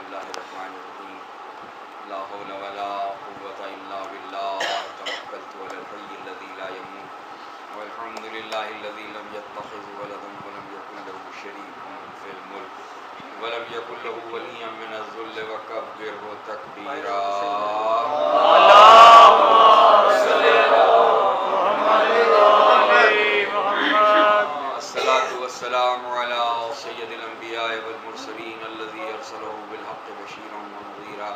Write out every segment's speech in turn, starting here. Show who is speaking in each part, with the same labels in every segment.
Speaker 1: الله الرحمن الرحيم لا حول ولا قوة إلا بالله توكلت على الحي الذي لا يموت والحمد لله الذي لم يتخذ ولدا ولم يكن له شريك في الملك ولم يكن له ولي من الذل وكبره تكبيرا الصلاة والسلام على سيد الأنبياء والمرسلين الذي أرسله بالحق بشيرا ونذيرا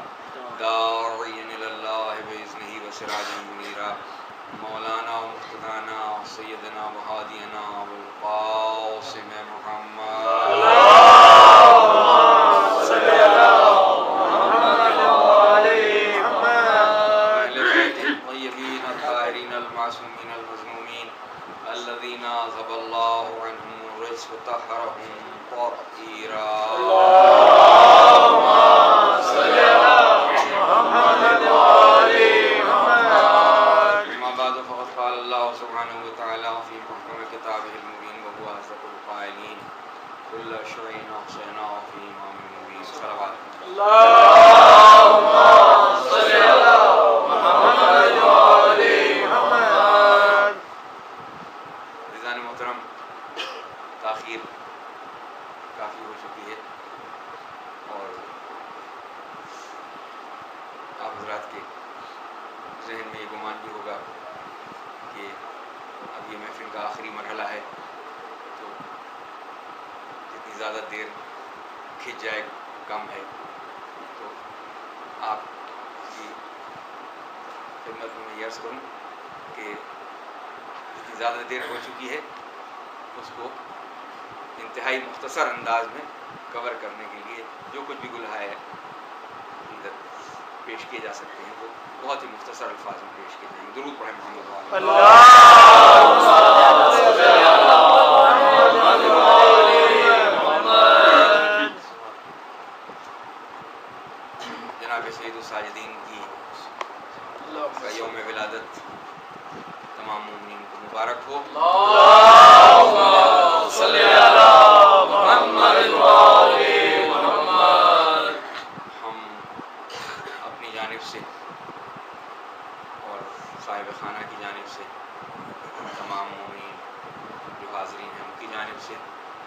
Speaker 1: داعيا إلى الله بإذنه وسراجا منيرا مولانا ومقتدانا سيدنا وهادينا أبو القاسم محمد الذين أذهب الله عنهم الرجس وطهرهم تطهيرا اللهم صل على محمد وآل محمد. أما بعد فقد قال الله سبحانه وتعالى في محكم كتابه المبين وهو أصدق القائلين كل شيء أحصيناه في إمام مبين. صلوات اللهم صل على محمد وآل محمد. محترم تاخیر کافی ہو چکی ہے اور آپ حضرات کے ذہن میں یہ گمان بھی ہوگا کہ اب یہ محفل کا آخری مرحلہ ہے تو جتنی زیادہ دیر کھنچ جائے کم ہے. تو آپ کی خدمت میں یہ عرض کروں کہ جتنی زیادہ دیر ہو چکی ہے اس کو انتہائی مختصر انداز میں کور کرنے کے لیے جو کچھ بھی گلہائے ادھر پیش کیے جا سکتے ہیں وہ بہت ہی مختصر الفاظ میں پیش کیے جائیں گے. درود پڑھیں محمد جناب سید الساجدین کی یوم ولادت تمام مومنین کو مبارک ہو. اللہم صلی علی محمد وآل محمد. ہم اپنی جانب سے اور صاحب خانہ کی جانب سے تمام مومنین جو حاضرین ہیں ان کی جانب سے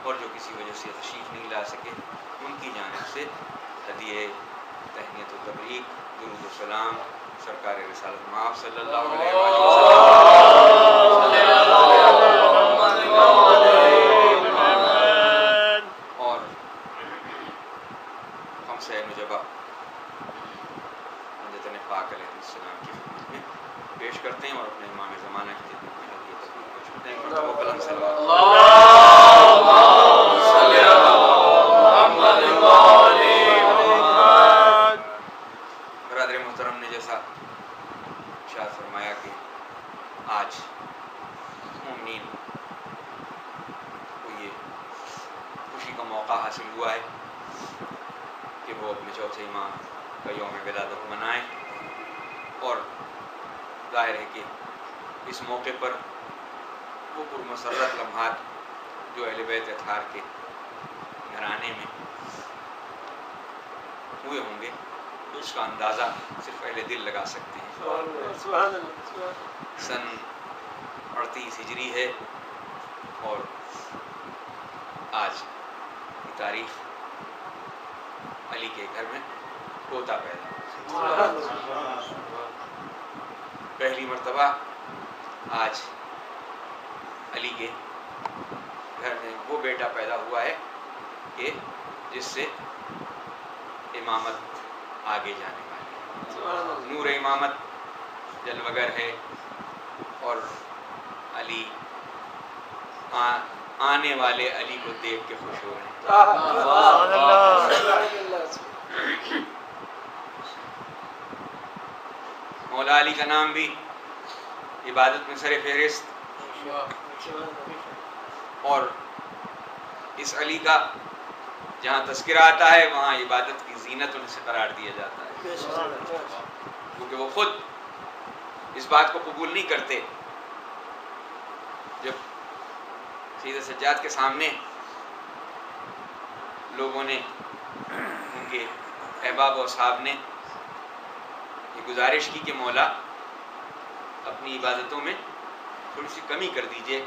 Speaker 1: اور جو کسی وجہ سے تشریف نہیں لا سکے ان کی جانب سے ہدیہ تہنیت و تبریک درود و سلام سرکار رسالت مآب صلی اللہ علیہ وسلم اور ہم سے نجبہ حضرت پاک علیہ السلام کی خدمت میں پیش کرتے ہیں اور اپنے امام زمانہ کی خدمت میں ہدیہ تبریک پیش کرتے ہیں. بلند صلوات اللہم صلی علی محمد وآل محمد. برادر محترم نے جیسا ارشاد فرمایا کہ آج مومنین کو یہ خوشی کا موقع حاصل ہوا ہے کہ وہ اپنے چوتھے امام کا یوم ولادت منائیں اور ظاہر ہے کہ اس موقع پر وہ پرمسرت لمحات جو اہل بیت اطہار کے گھرانے میں ہوئے ہوں گے اس کا اندازہ صرف اہل دل لگا سکتے ہیں. سن 38 ہجری ہے اور آج کی تاریخ علی کے گھر میں پوتا پیدا. پہلی مرتبہ آج علی کے گھر میں وہ بیٹا پیدا ہوا ہے کہ جس سے امامت آگے جانے والی نور امامت جلوگر ہے اور علی آنے والے علی کو دیکھ کے خوش ہو رہے ہیں. مولا علی کا نام بھی عبادت میں سر فہرست اور اس علی کا جہاں تذکرہ آتا ہے وہاں عبادت کی زینت انہیں سے قرار دیا جاتا ہے کیونکہ وہ خود اس بات کو قبول نہیں کرتے. جب سید سجاد کے سامنے لوگوں نے ان کے احباب اور صاحب نے یہ گزارش کی کہ مولا اپنی عبادتوں میں تھوڑی سی کمی کر دیجئے،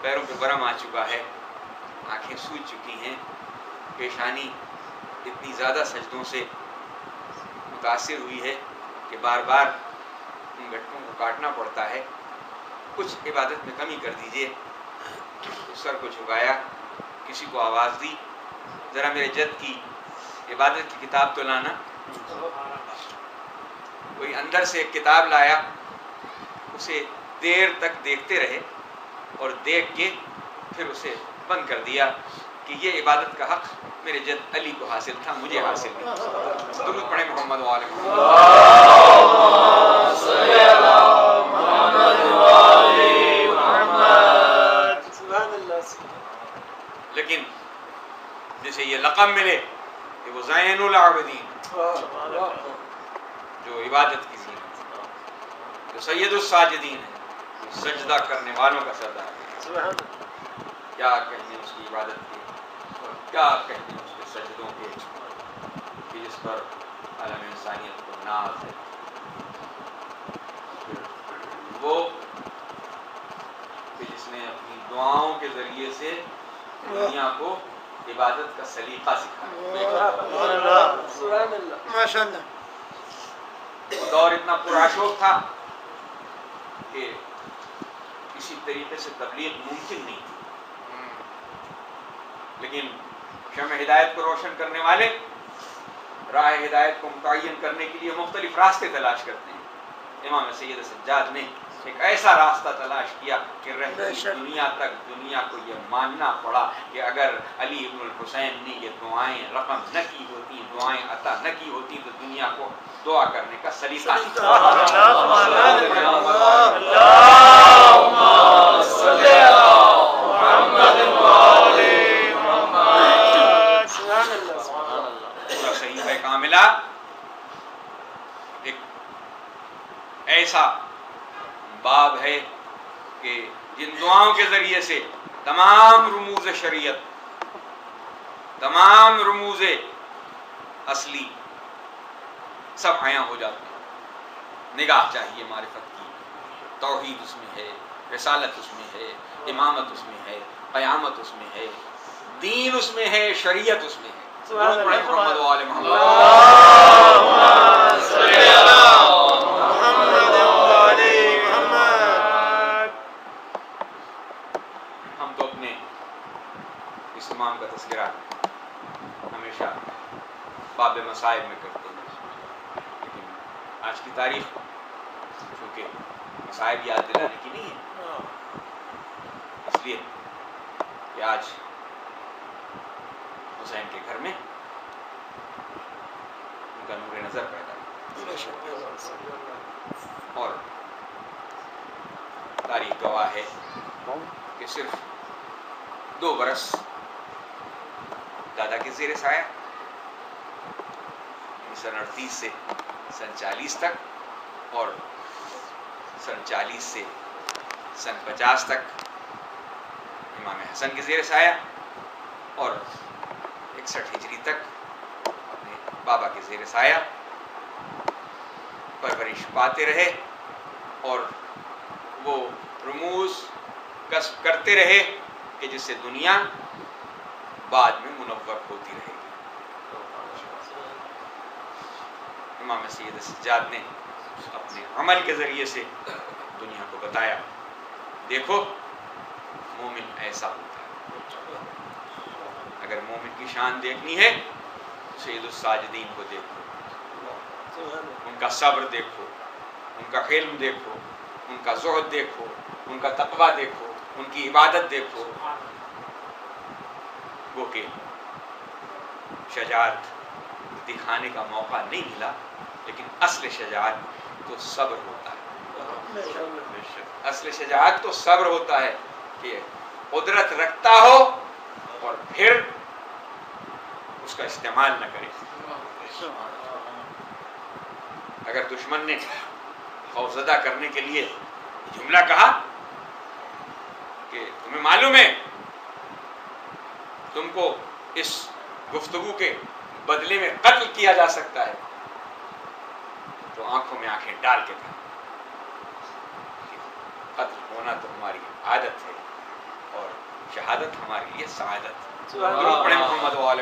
Speaker 1: پیروں پہ برم آ چکا ہے، آنکھیں سوج چکی ہیں، پیشانی اتنی زیادہ سجدوں سے متاثر ہوئی ہے کہ بار بار ان گٹھوں کو کاٹنا پڑتا ہے، کچھ عبادت میں کمی کر دیجئے۔ تو سر کو جھکایا، کسی کو آواز دی، ذرا میرے جد کی عبادت کی کتاب تو لانا۔ کوئی اندر سے ایک کتاب لایا، اسے دیر تک دیکھتے رہے اور دیکھ کے پھر اسے بند کر دیا کہ یہ عبادت کا حق میرے جد علی کو حاصل تھا، مجھے حاصل نہیں۔ درود پڑھیں محمد و آل محمد۔ لیکن جسے یہ لقب ملے کہ وہ زین العابدین، جو عبادت کی زینت، جو سید الساجدین ہے، جو سجدہ کرنے والوں کا سردار ہے، کیا کہنے اس کی عبادت کے، کیا کہنے اس کے سجدوں کے، کہ جس پر عالم انسانیت کو ناز ہے۔ وہ کہ جس نے اپنی دعاؤں کے ذریعے سے دنیا کو عبادت کا سلیقہ سکھایا۔
Speaker 2: ماشاءاللہ۔
Speaker 1: وہ دور اتنا پرآشوب تھا کہ کسی طریقے سے تبلیغ ممکن نہیں تھی، لیکن شمع ہدایت کو روشن کرنے والے راہ ہدایت کو متعین کرنے کے لیے مختلف راستے تلاش کرتے ہیں۔ امام سید سجاد نے ایک ایسا راستہ تلاش کیا کہ رہتی دنیا تک دنیا کو یہ ماننا پڑا کہ اگر علی ابن الحسین نے یہ دعائیں رقم نہ کی ہوتی، دعائیں عطا نہ کی ہوتی، تو دنیا کو دعا کرنے کا سلیقہ پورا صحیفہ کاملہ ایک ایسا باب ہے کہ جن دعاؤں کے ذریعے سے تمام رموز شریعت، تمام رموز اصلی سب عیاں ہو جاتے ہیں۔ نگاہ چاہیے معرفت کی، توحید اس میں ہے، رسالت اس میں ہے، امامت اس میں ہے، قیامت اس میں ہے، دین اس میں ہے، شریعت اس میں ہے۔ محمد و آل محمد۔ ہم تو اپنے اس امام کا تذکرہ ہمیشہ باب مصائب میں کرتے ہیں، لیکن آج کی تاریخ چونکہ مصائب یاد دلانے کی نہیں ہے، اس لیے کہ آج حسین کے گھر میں ان کا نور نظر پیدا اور تاریخ گواہ ہے کہ صرف 2 برس دادا کے زیر سایہ، سن 38 سے سن 40 تک اور سن 40 سے سن 50 تک امام حسن کے زیر سایہ، اور 61 ہجری تک اپنے بابا کے زیر سایہ پرورش پاتے رہے اور وہ رموز کسب کرتے رہے کہ جس سے دنیا بعد میں منور ہوتی رہے گی۔ امام سید سجاد نے اپنے عمل کے ذریعے سے دنیا کو بتایا، دیکھو مومن ایسا ہوتا ہے۔ اگر مومن کی شان دیکھنی ہے سید الساجدین کو دیکھو، ان کا صبر دیکھو، ان کا حلم دیکھو، ان کا زہد دیکھو، ان کا تقویٰ دیکھو، ان کی عبادت دیکھو۔ وہ کہ شجاعت دکھانے کا موقع نہیں ملا، لیکن اصل شجاعت تو صبر ہوتا ہے۔ اصل شجاعت تو صبر ہوتا ہے کہ قدرت رکھتا ہو اور پھر اس کا استعمال نہ کرے۔ اگر دشمن نے خوفزدہ کرنے کے لیے جملہ کہا کہ تمہیں معلوم ہے تم کو اس گفتگو کے بدلے میں قتل کیا جا سکتا ہے تو آنکھوں میں آنکھیں ڈال کے کہا قتل ہونا تو ہماری عادت ہے اور شہادت ہمارے لیے سعادت. پڑھیں محمد و آل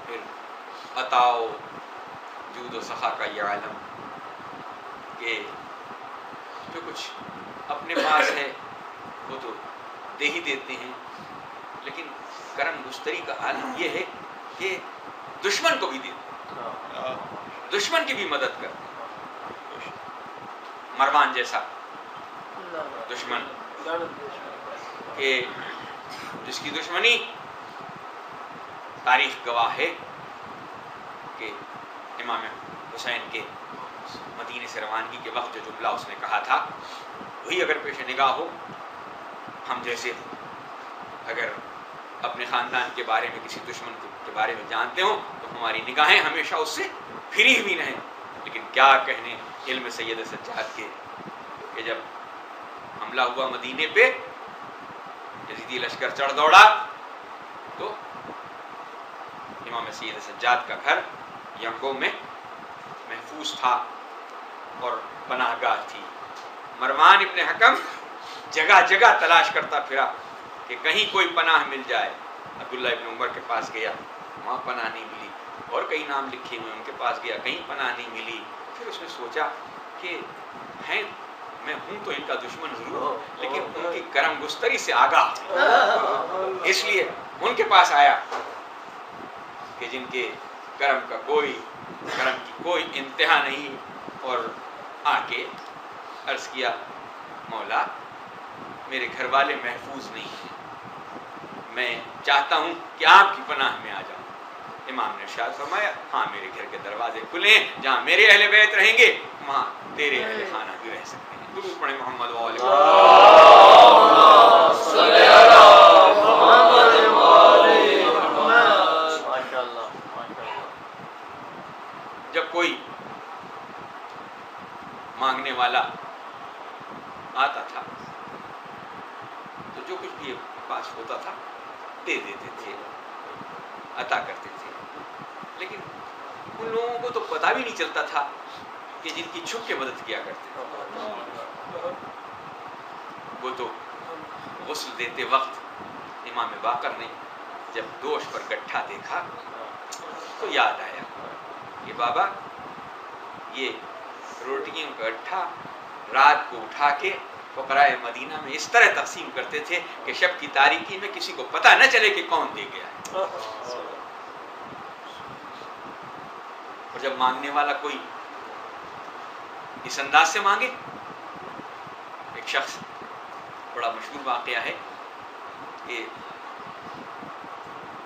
Speaker 1: پھر عطاؤ جود و سخا کا یہ عالم کہ جو کچھ اپنے پاس ہے وہ تو دے ہی دیتے ہیں، لیکن کرم گستری کا عالم یہ ہے کہ دشمن کو بھی دیتے، دشمن کی بھی مدد کرتے. مروان جیسا دشمن کہ جس کی دشمنی تاریخ گواہ ہے کہ امام حسین کے مدینے سے روانگی کے وقت جو جملہ اس نے کہا تھا وہی اگر پیش نگاہ ہو، ہم جیسے اگر اپنے خاندان کے بارے میں کسی دشمن کے بارے میں جانتے ہوں تو ہماری نگاہیں ہمیشہ اس سے پھری ہوئی رہیں. لیکن کیا کہنے علم سید سجاد کے کہ جب حملہ ہوا مدینے پہ، یزیدی لشکر چڑھ دوڑا تو امام سید سجاد کا گھر ینگو میں محفوظ تھا اور پناہ گاہ تھی. مروان ابن حکم جگہ جگہ تلاش کرتا پھرا کہ کہیں کوئی پناہ مل جائے. عبداللہ ابن عمر کے پاس گیا، وہاں پناہ نہیں ملی، اور کئی نام لکھے ہوئے ان کے پاس گیا، کہیں پناہ نہیں ملی. پھر اس نے سوچا کہ ہیں میں ہوں تو ان کا دشمن ضرور، لیکن ان کی کرم گستری سے آگاہ، اس لیے ان کے پاس آیا کہ جن کے کرم کی کوئی انتہا نہیں، اور آ کے عرض کیا مولا میرے گھر والے محفوظ نہیں ہیں، میں چاہتا ہوں کہ آپ کی پناہ میں آ جاؤں. امام نے ارشاد فرمایا ہاں میرے گھر کے دروازے کھلے ہیں، جہاں میرے اہل بیت رہیں گے وہاں تیرے اہل خانہ بھی رہ سکتے ہیں. درود پڑھیں محمد و آل جب کوئی مانگنے والا آتا تھا تو جو کچھ بھی پاس ہوتا تھا دے دیتے تھے، عطا کرتے تھے. لیکن ان لوگوں کو تو پتہ بھی نہیں چلتا تھا کہ جن کی چھپ کے مدد کیا کرتے تھے. وہ تو غسل دیتے وقت امام باقر نے جب دوش پر گٹھا دیکھا تو یاد آیا کہ بابا یہ روٹیوں کا گٹھا رات کو اٹھا کے فقراء مدینہ میں اس طرح تقسیم کرتے تھے کہ شب کی تاریکی میں کسی کو پتہ نہ چلے کہ کون دے گیا. اور جب مانگنے والا کوئی اس انداز سے مانگے، ایک شخص بڑا مشہور واقعہ ہے کہ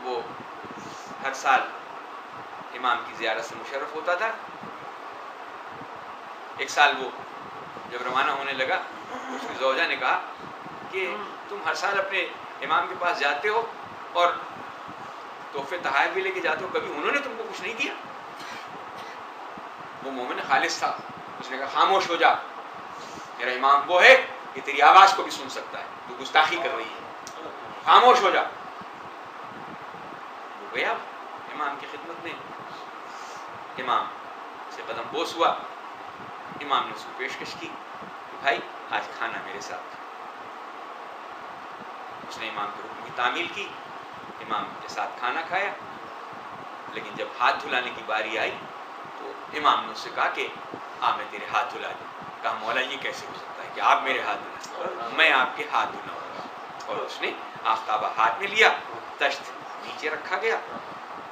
Speaker 1: وہ ہر سال امام کی زیارت سے مشرف ہوتا تھا. ایک سال وہ جب روانہ ہونے لگا اس کی زوجہ نے کہا کہ تم ہر سال اپنے امام کے پاس جاتے ہو اور تحفے تحائف بھی لے کے جاتے ہو، کبھی انہوں نے تم کو کچھ نہیں دیا؟ وہ مومن خالص تھا، اس نے کہا خاموش ہو جا، میرا امام وہ ہے کہ تیری آواز کو بھی سن سکتا ہے، تو گستاخی کر رہی ہے، خاموش ہو جا. وہ گیا امام کی خدمت میں، امام سے قدم بوس ہوا. امام نے اس کو پیشکش کی کہ بھائی آج کھانا میرے ساتھ. اس نے امام کے حکم کی تعمیل کی، امام کے ساتھ کھانا کھایا. لیکن جب ہاتھ دھلانے کی باری آئی تو امام نے اس سے کہا کہ میں تیرے ہاتھ دھلا دوں. کہا مولا یہ کیسے ہو سکتا ہے کہ آپ میرے ہاتھ دھلائیں، میں آپ کے ہاتھ دھلاؤں گا. اور اس نے آفتابہ ہاتھ میں لیا، تشت نیچے رکھا گیا،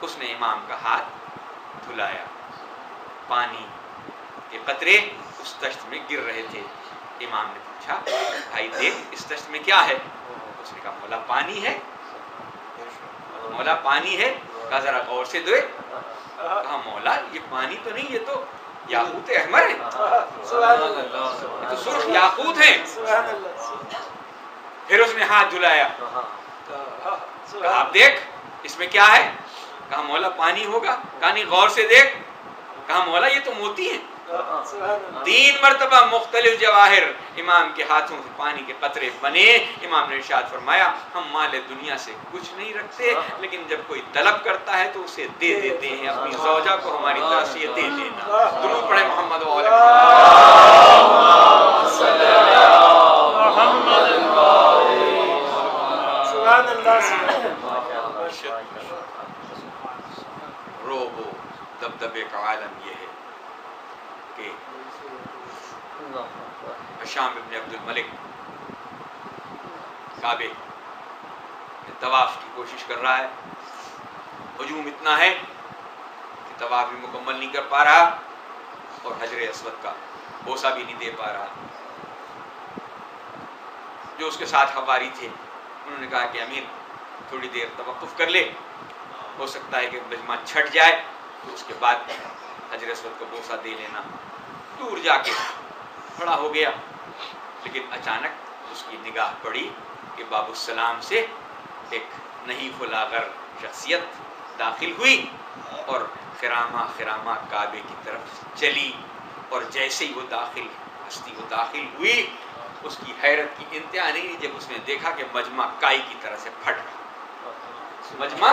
Speaker 1: اس نے امام کا ہاتھ دھلایا. پانی کے قطرے اس تشت میں گر رہے تھے. امام نے پوچھا بھائی دیکھ اس تشت میں کیا ہے؟ اس نے کہا مولا پانی ہے. مولا پانی ہے. کہا ذرا غور سے دے. کہا مولا یہ پانی تو نہیں، یہ تو یاقوت احمر ہے، یہ تو سرخ یاقوت ہیں. پھر اس نے ہاتھ دھلایا. کہا اب دیکھ اس میں کیا ہے؟ کہا مولا پانی ہوگا. کہا نہیں غور سے دیکھ. کہا مولا یہ تو موتی ہیں. 3 مرتبہ مختلف جواہر امام کے ہاتھوں سے پانی کے قطرے بنے. امام نے ارشاد فرمایا ہم مال دنیا سے کچھ نہیں رکھتے, لیکن جب کوئی طلب کرتا ہے تو اسے دے دیتے ہیں. اپنی زوجہ کو ہماری طرف سے یہ دے دینا. درود پڑھیں محمد و آل محمد.
Speaker 2: سبحان اللہ.
Speaker 1: روب و دبدبے کا عالم یہ ہے کہ ہشام ابن عبد الملک کعبے میں طواف کی کوشش کر رہا ہے. ہجوم اتنا ہے کہ طواف بھی مکمل نہیں کر پا رہا اور حجر اسود کا بوسہ بھی نہیں دے پا رہا. جو اس کے ساتھ حواری تھے انہوں نے کہا کہ امیر تھوڑی دیر توقف کر لے, ہو سکتا ہے کہ مجمع چھٹ جائے تو اس کے بعد حجر اسود کو بوسہ دے لینا. دور جا کے کھڑا ہو گیا, لیکن اچانک اس کی نگاہ پڑی کہ باب السلام سے ایک نحیف الاغر شخصیت داخل ہوئی اور خرامہ خرامہ کعبے کی طرف چلی. اور جیسے ہی وہ داخل ہوئی, اس کی حیرت کی انتہا نہیں جب اس نے دیکھا کہ مجمع کائی کی طرح سے پھٹ رہا. مجمع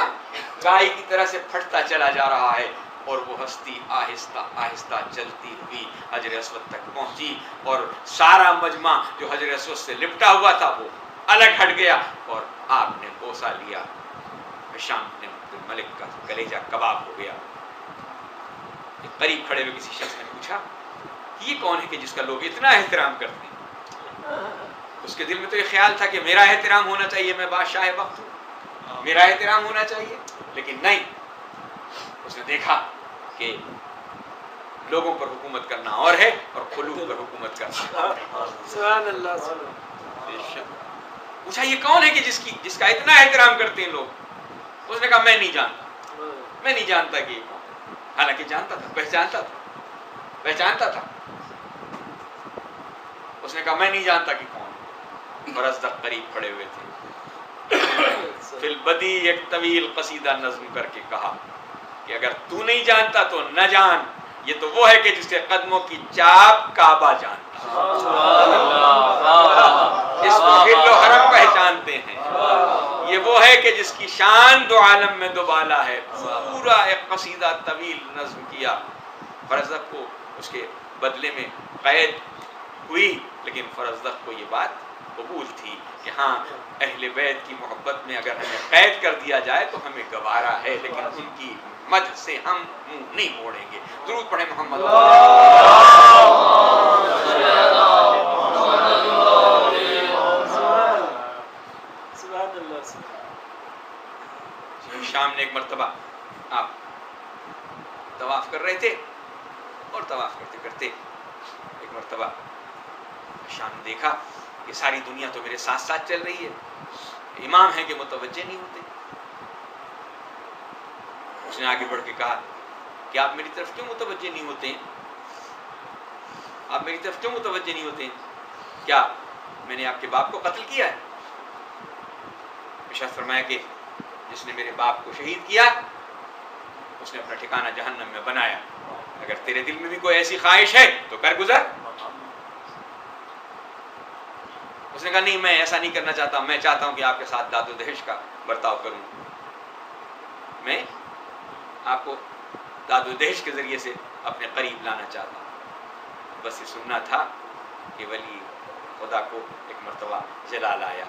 Speaker 1: کائی کی طرح سے پھٹتا چلا جا رہا ہے اور وہ ہستی آہستہ آہستہ چلتی ہوئی حجر اسود تک پہنچی اور سارا مجمع جو حجر اسود سے لپٹا ہوا تھا وہ الگ ہٹ گیا اور آپ نے بوسہ لیا. ہشام بن عبد الملک کا کلیجہ کباب ہو گیا. قریب کھڑے ہوئے کسی شخص نے پوچھا یہ کون ہے کہ جس کا لوگ اتنا احترام کرتے ہیں؟ اس کے دل میں تو یہ خیال تھا کہ میرا احترام ہونا چاہیے, میں بادشاہ وقت ہوں, میرا احترام ہونا چاہیے. لیکن نہیں, اس نے دیکھا کہ لوگوں پر حکومت کرنا اور ہے اور قلوب پر حکومت کرنا.
Speaker 2: سبحان اللہ.
Speaker 1: پوچھا یہ کون ہے کہ جس کا اتنا احترام کرتے ہیں لوگ؟ اس نے کہا میں نہیں جانتا کہ یہ کون. حالانکہ جانتا تھا, پہچانتا تھا. اس نے کہا میں نہیں جانتا کہ کون. برزدق قریب کھڑے ہوئے تھے. فی البدی ایک طویل قصیدہ نظم کر کے کہا کہ اگر تو نہیں جانتا تو نہ جان, یہ تو وہ ہے کہ جس کے قدموں کی چاپ کعبہ جانتا. اس کو حل و حرم پہچانتے ہیں. یہ وہ ہے کہ جس کی شان دو عالم میں دو بالا ہے. پورا ایک قصیدہ طویل نظم کیا. فرزدق کو اس کے بدلے میں قید ہوئی, لیکن فرزدق کو یہ بات قبول تھی کہ ہاں اہل بیت کی محبت میں اگر ہمیں قید کر دیا جائے تو ہمیں گوارا ہے, لیکن ان کی مدح سے ہم منہ نہیں موڑیں گے. درود پڑھیں محمد. شام نے ایک مرتبہ آپ طواف کر رہے تھے اور طواف کرتے کرتے ایک مرتبہ شام نے دیکھا کہ ساری دنیا تو میرے ساتھ ساتھ چل رہی ہے, امام ہیں کہ متوجہ نہیں ہوتے. اس نے آگے بڑھ کے کہا کہ آپ میری طرف کیوں متوجہ نہیں ہوتے ہیں؟ کیا میں نے آپ کے باپ کو قتل کیا ہے؟ ارشاد فرمایا کہ جس نے میرے باپ کو شہید کیا اس نے اپنا ٹھکانہ جہنم میں بنایا. اگر تیرے دل میں بھی کوئی ایسی خواہش ہے تو کر گزر. اس نے کہا نہیں, میں ایسا نہیں کرنا چاہتا. میں چاہتا ہوں کہ آپ کے ساتھ داد و دہش کا برتاؤ کروں. میں آپ کو داد و دہش کے ذریعے سے اپنے قریب لانا چاہتا ہوں. بس یہ سننا تھا کہ ولی خدا کو ایک مرتبہ جلال آیا,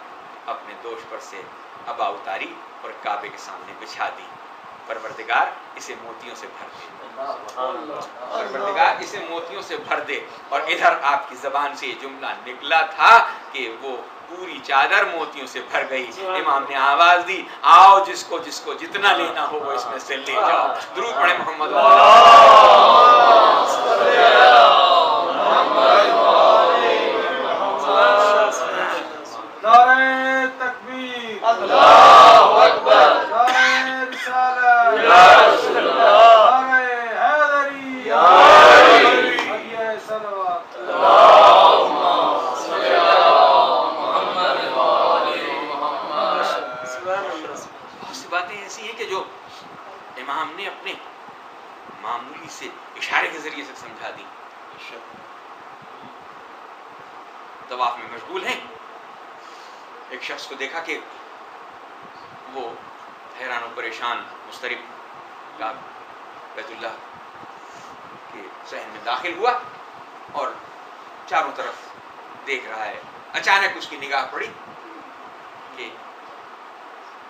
Speaker 1: اپنے دوش پر سے ابا اتاری اور کعبے کے سامنے بچھا دی. پروردگار اسے موتیوں سے بھر دے, پروردگار اسے موتیوں سے بھر دے. اور ادھر آپ کی زبان سے یہ جملہ نکلا تھا کہ وہ پوری چادر موتیوں سے بھر گئی. امام نے آواز دی آؤ جس کو جتنا لینا ہو وہ اس میں سے لے جاؤ. درود پڑھیں محمد.
Speaker 2: نعرہ تکبیر, اللہ اکبر, نعرہ رسالت, یا رسول اللہ, نعرہ حیدری, یا حیدری, حیہ صلوات, اللہم صلی علی محمد و آل محمد. سبحان اللہ.
Speaker 1: بہت سی باتیں ایسی ہیں کہ جو امام نے اپنے معمولی سے اشارے کے ذریعے سے سمجھا دی. طواف میں مشغول ہیں، ایک شخص کو دیکھا کہ وہ حیران و پریشان مضطرب کا بیت اللہ کے صحن میں داخل ہوا اور چاروں طرف دیکھ رہا ہے. اچانک اس کی نگاہ پڑی کہ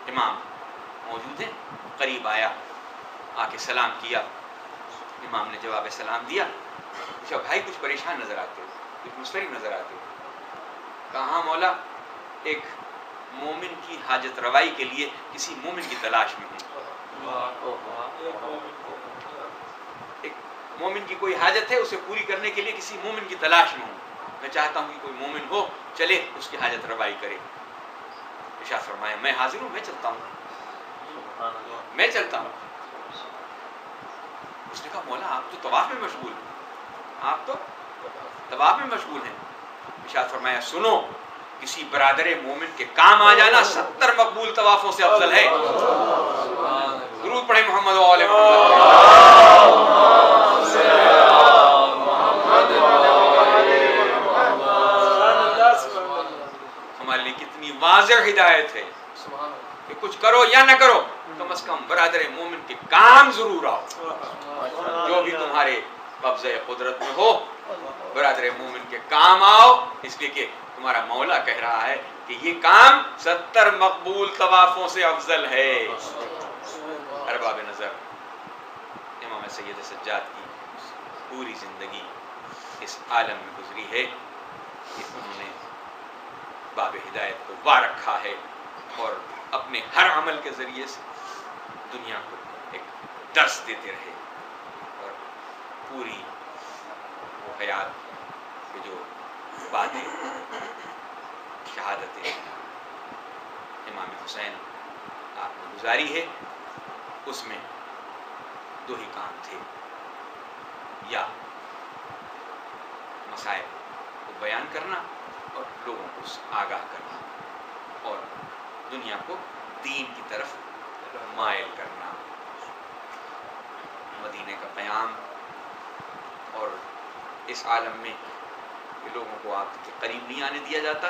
Speaker 1: امام موجود ہیں. قریب آیا، آ کے سلام کیا. امام نے جواب سلام دیا. پوچھا بھائی کچھ پریشان نظر آتے ہو، کچھ مضطرب نظر آتے ہو؟ کہا ہاں مولا، ایک مومن کی حاجت روائی کے لیے کسی مومن کی تلاش میں ہوں. ایک مومن کی کوئی حاجت ہے، اسے پوری کرنے کے لیے کسی مومن کی تلاش میں ہوں. میں چاہتا ہوں کہ کوئی مومن ہو چلے اس کی حاجت روائی کرے. ارشاد فرمایا میں حاضر ہوں، میں چلتا ہوں، میں چلتا ہوں. اس نے کہا مولا آپ تو طواف میں مشغول ہیں، آپ تو طواف میں مشغول ہیں. ارشاد فرمایا سنو، کسی برادر مومن کے کام آ جانا 70 مقبول طوافوں سے افضل ہے. درود پڑھیں محمد و آل ہمارے لیے کتنی واضح ہدایت ہے کہ کچھ کرو یا نہ کرو، کم از کم برادر مومن کے کام ضرور آؤ. جو بھی تمہارے قبضہ قدرت میں ہو برادر مومن کے کام آؤ، اس لیے کہ تمہارا مولا کہہ رہا ہے کہ یہ کام 70 مقبول طوافوں سے افضل ہے. ارباب نظر امام سید سجاد کی پوری زندگی اس عالم میں گزری ہے کہ انہوں نے باب ہدایت کو وا رکھا ہے اور اپنے ہر عمل کے ذریعے سے دنیا کو ایک درس دیتے رہے. اور پوری وہ حیات کہ جو باتیں شہادت امام حسین آپ نے گزاری ہے، اس میں دو ہی کام تھے، یا مسائل کو بیان کرنا اور لوگوں کو آگاہ کرنا اور دنیا کو دین کی طرف مائل کرنا. مدینے کا قیام اور اس عالم میں کہ لوگوں کو آپ کے قریب نہیں آنے دیا جاتا،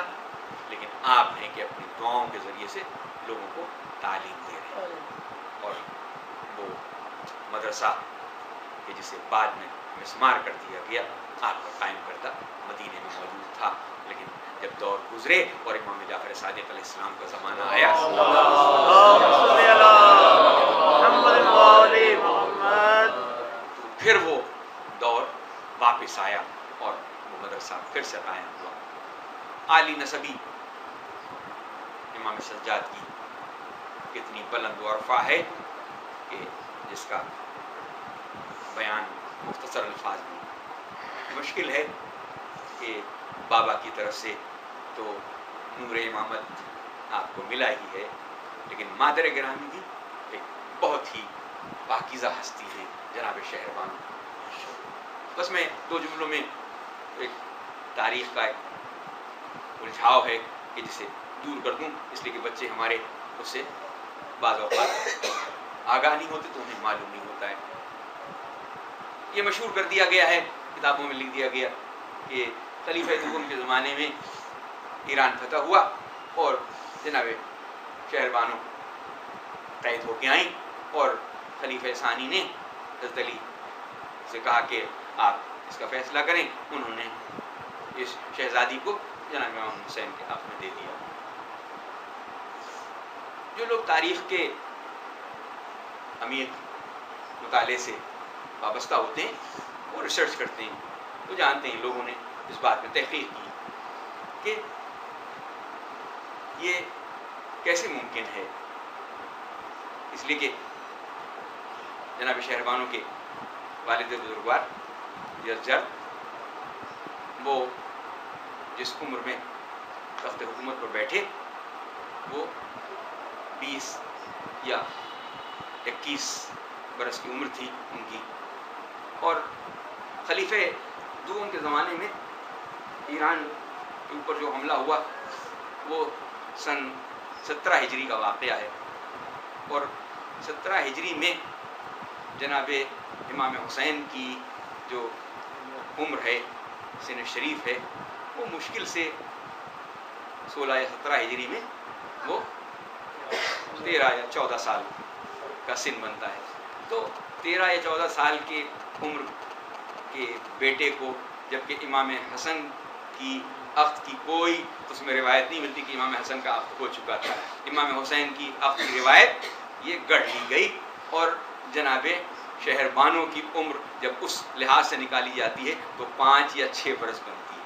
Speaker 1: لیکن آپ ہیں کہ اپنی دعاؤں کے ذریعے سے لوگوں کو تعلیم دے رہے ہیں. اور وہ مدرسہ کہ جسے بعد میں مسمار کر دیا گیا، آپ کا قائم کردہ مدینے میں موجود تھا. لیکن جب دور گزرے اور امام جعفر صادق علیہ السلام کا زمانہ آیا، پھر وہ دور واپس آیا اور وہ مدرسہ پھر سے قائم ہوا. عالی نسبی امام سجاد کی کتنی بلند و عرفا ہے کہ جس کا بیان مختصر الفاظ میں مشکل ہے. کہ بابا کی طرف سے تو نور امامت آپ کو ملا ہی ہے، لیکن مادر گرامی بھی ایک بہت ہی پاکیزہ ہستی ہے جناب شہربانو. بس میں دو جملوں میں ایک تاریخ کا ایک الجھاؤ ہے کہ جسے دور کر دوں، اس لیے کہ بچے ہمارے اس سے بعض اوقات آگاہ نہیں ہوتے تو انہیں معلوم نہیں ہوتا ہے. یہ مشہور کر دیا گیا ہے، کتابوں میں لکھ دیا گیا کہ خلیفہ دوم کے زمانے میں ایران فتح ہوا اور جناب شہربانو قید ہو کے آئیں اور خلیفہ ثانی نے حضرت علی سے کہا کہ آپ اس کا فیصلہ کریں. انہوں نے اس شہزادی کو جناب امام حسین کے حق میں دے دیا. جو لوگ تاریخ کے عمیق مطالعے سے وابستہ ہوتے ہیں، وہ ریسرچ کرتے ہیں، وہ جانتے ہیں، لوگوں نے اس بات میں تحقیق کی کہ یہ کیسے ممکن ہے. اس لیے کہ جناب شہربانو کے والد بزرگوار یزجرد، وہ جس عمر میں تخت حکومت پر بیٹھے وہ 20 یا 21 برس کی عمر تھی ان کی. اور خلیفہ دوم کے زمانے میں ایران کے اوپر جو حملہ ہوا وہ سن 17 ہجری کا واقعہ ہے. اور 17 ہجری میں جناب امام حسین کی جو عمر ہے سن شریف ہے وہ مشکل سے 16 یا 17 ہجری میں وہ 13 یا 14 سال کا سن بنتا ہے. تو 13 یا 14 سال کی عمر کے بیٹے کو جبکہ امام حسن کی عقد کی کوئی اس میں روایت نہیں ملتی کہ امام حسن کا عقد ہو چکا تھا. امام حسین کی عقد کی روایت یہ گڑھ لی گئی اور جناب شہر بانوں کی عمر جب اس لحاظ سے نکالی جاتی ہے تو 5 یا 6 برس بنتی ہے.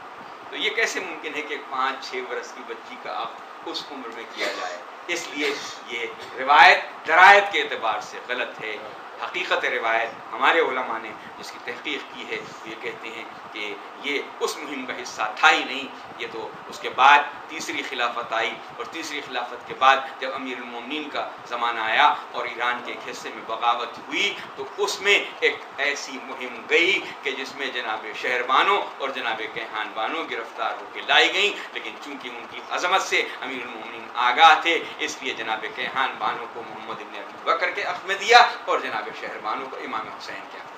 Speaker 1: تو یہ کیسے ممکن ہے کہ 5-6 برس کی بچی کا عقد اس عمر میں کیا جائے؟ اس لیے یہ روایت درایت کے اعتبار سے غلط ہے. حقیقت روایت ہمارے علماء نے جس کی تحقیق کی ہے یہ کہتے ہیں کہ یہ اس مہم کا حصہ تھا ہی نہیں. یہ تو اس کے بعد تیسری خلافت آئی اور تیسری خلافت کے بعد جب امیر المومنین کا زمانہ آیا اور ایران کے ایک حصے میں بغاوت ہوئی تو اس میں ایک ایسی مہم گئی کہ جس میں جناب شہر بانو اور جناب کیہان بانو گرفتار ہو کے لائی گئیں. لیکن چونکہ ان کی عظمت سے امیر المومنین آگاہ تھے اس لیے جناب کیہان بانو کو محمد ابن ابی بکر کے حق میں دیا اور جناب شہر بانو کو امام حسین کے حق میں.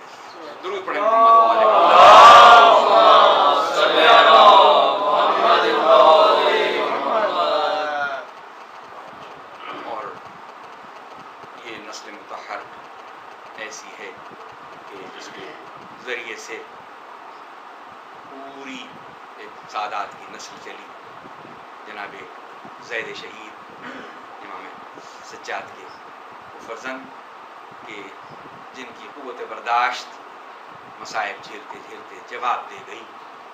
Speaker 1: درود پڑھیں محمد اور یہ نسل مطہر ایسی ہے کہ جس کے ذریعے سے پوری ایک سادات کی نسل چلی. جناب زید شہید امام سجاد کے فرزند کہ جن کی قوت برداشت مصائب جھیلتے جھیلتے جواب دے گئی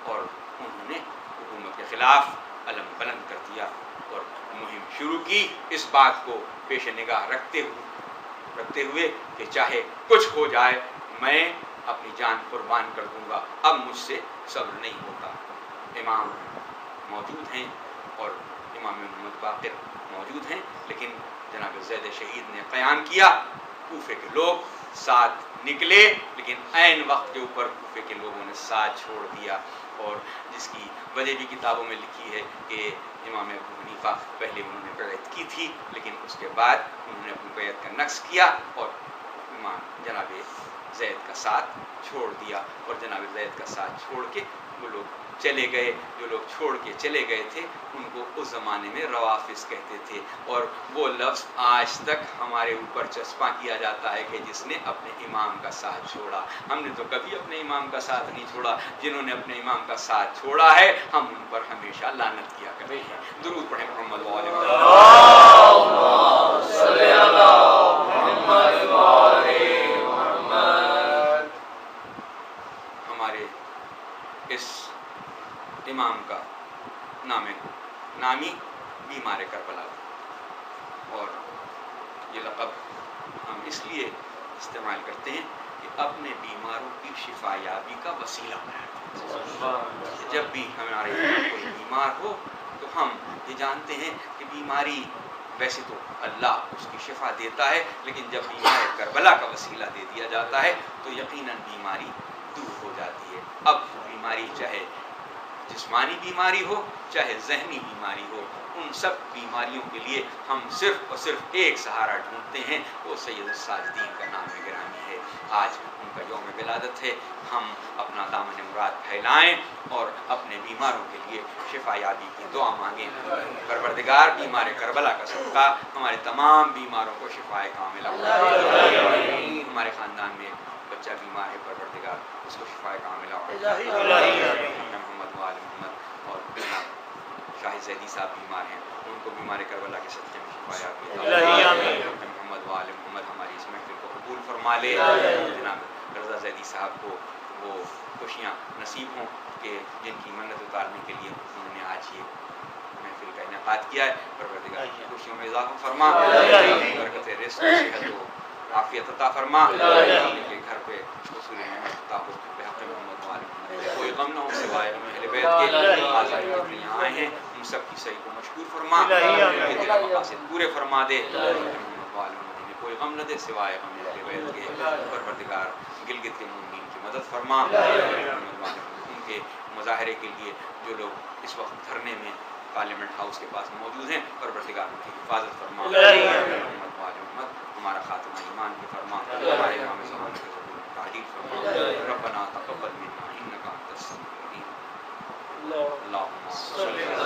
Speaker 1: اور انہوں نے حکومت کے خلاف علم بلند کر دیا اور مہم شروع کی اس بات کو پیش نگاہ رکھتے ہوئے کہ چاہے کچھ ہو جائے میں اپنی جان قربان کر دوں گا. اب مجھ سے صبر نہیں ہوتا. امام موجود ہیں اور امام محمد باقر موجود ہیں لیکن جناب زید شہید نے قیام کیا. کوفے کے لوگ ساتھ نکلے لیکن عین وقت کے اوپر کوفے کے لوگوں نے ساتھ چھوڑ دیا اور جس کی وجہ بھی کتابوں میں لکھی ہے کہ امام ابو حنیفہ پہلے انہوں نے بیعت کی تھی لیکن اس کے بعد انہوں نے اپنی بیعت کا نقض کیا اور امام جناب زید کا ساتھ چھوڑ دیا. اور جناب زید کا ساتھ چھوڑ کے وہ لوگ چلے گئے. جو لوگ چھوڑ کے چلے گئے تھے ان کو اس زمانے میں روافظ کہتے تھے اور وہ لفظ آج تک ہمارے اوپر چسپاں کیا جاتا ہے کہ جس نے اپنے امام کا ساتھ چھوڑا. ہم نے تو کبھی اپنے امام کا ساتھ نہیں چھوڑا. جنہوں نے اپنے امام کا ساتھ چھوڑا ہے ہم ان پر ہمیشہ لعنت کیا کرتے ہیں. درود پڑھیں محمد ہمارے اس امام کا نامی بیمار کربلا اور یہ لقب ہم اس لیے استعمال کرتے ہیں کہ اپنے بیماروں کی شفا یابی کا وسیلہ بناتے ہیں. جب بھی ہمارے کوئی بیمار ہو تو ہم یہ جانتے ہیں کہ بیماری ویسے تو اللہ اس کی شفا دیتا ہے لیکن جب بیمار کربلا کا وسیلہ دے دیا جاتا ہے تو یقیناً بیماری دور ہو جاتی ہے. اب بیماری چاہے جسمانی بیماری ہو چاہے ذہنی بیماری ہو ان سب بیماریوں کے لیے ہم صرف اور صرف ایک سہارا ڈھونڈتے ہیں وہ سید الساجدین کا نام گرامی ہے. آج ان کا یوم ولادت ہے. ہم اپنا دامن مراد پھیلائیں اور اپنے بیماروں کے لیے شفا یابی کی دعا مانگیں. پروردگار بیمار کربلا کا صدقہ ہمارے تمام بیماروں کو شفائے کاملہ ہمارے خاندان میں بچہ بیمار ہے پروردگار اس کو شفائے کاملہ محمد وآل محمد اور شاہد زیدی صاحب بیمار ہیں ان کو بیمار کربلا کے صدقے میں شفا یابی محمد وآل محمد ہماری اس محفل کو قبول فرما لے. جناب رضا زیدی صاحب کو وہ خوشیاں نصیب ہوں کہ جن کی منت اتارنے کے لیے انہوں نے آج یہ محفل کا انعقاد کیا ہے. پروردگار کی خوشیوں میں اضافہ فرما, برکت رزق صحت و عافیت عطا فرما, کے گھر پہ حصول نعمت عطا ہو بحق محمد وآل محمد. کوئی غم نہ ہو سوائے اہل بیت کے. آزائی جتنے یہاں آئے ہیں ان سب کی صحیح کو مشکور فرما, ان کے دل مقاصد پورے فرما دے. محمد وآل محمد نے کوئی غم نہ دے سوائے غم اہل بیت کے. پروردگار گلگت کے مومنین کی مدد فرما. ان کے مظاہرے کے لیے جو لوگ اس وقت دھرنے میں پارلیمنٹ ہاؤس کے پاس موجود ہیں پروردگار ان کی حفاظت فرما. محمد وآل محمد ہمارا خاتمہ ایمان پہ فرما, ہمارے امام زمانے کے تعریف فرما. ربنا تقبل منا انک انت السمیع العلیم اللهم صل